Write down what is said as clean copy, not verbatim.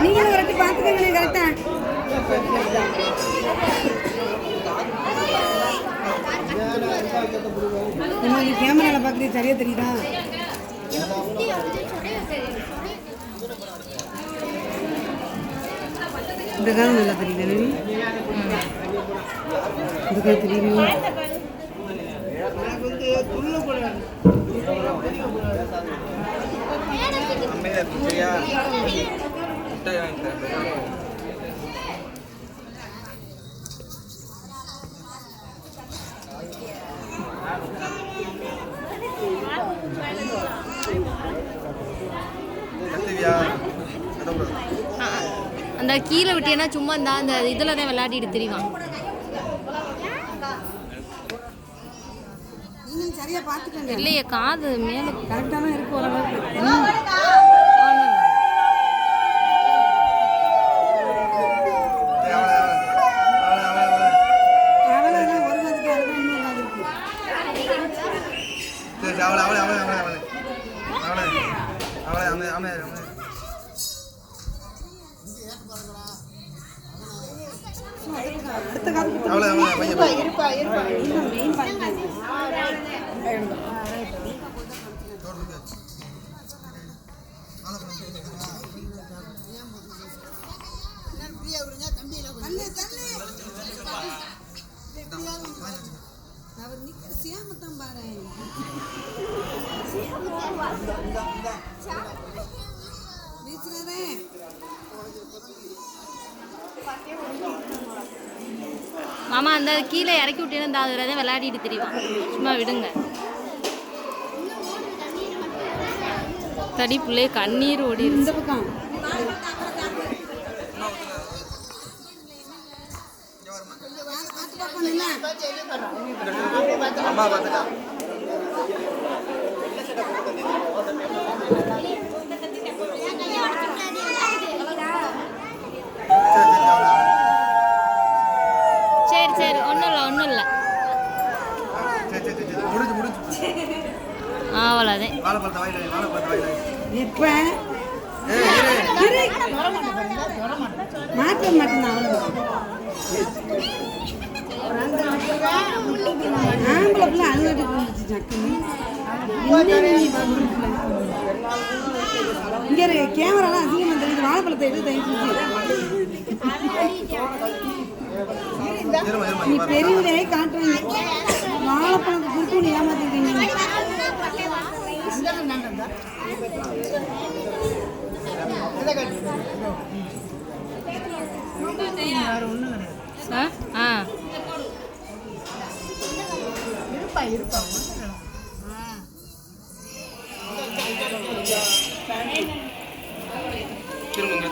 நீங்களும் ஒரு வாட்டி பார்த்துக்கங்க கரெக்டா. உங்களுக்கு கேமரால பார்க்குறது சரியா தெரியுதா? இந்த காலம் நல்லா தெரியுது. இந்த காலம் தெரியுது. அந்த கீழே விட்டேன்னா சும்மா அந்த இதில் தான் விளையாடிட்டு தெரியும். சரியா பார்த்துக்கங்க. இல்லையே காது மேலே கரெக்டாக தான் இருக்கு ஓரளவுக்கு. மாமா அந்த கீழே இறக்கி விட்டேன்னு அதில் தான் விளையாடிட்டு தெரியும். சும்மா விடுங்க. தடி பிள்ளை கண்ணீர் ஓடி இந்த பக்கம் சரி ஒன்றும் இல்லை அவ்வளோதான். எப்ப மாற்ற மாட்டேன் ஆம்பளை பிள்ளை அழுவாட்டு போச்சு சக்குன்னு. இங்கே கேமராலாம் அதிகமாக தெரியுது. வாழைப்பழத்தை எடுத்து தயிச்சு நீ பெரியவரே காட்டுறீங்க. வாழைப்பழத்தை குறித்து நீ ஏமாத்திருக்கீங்க. திரும்ப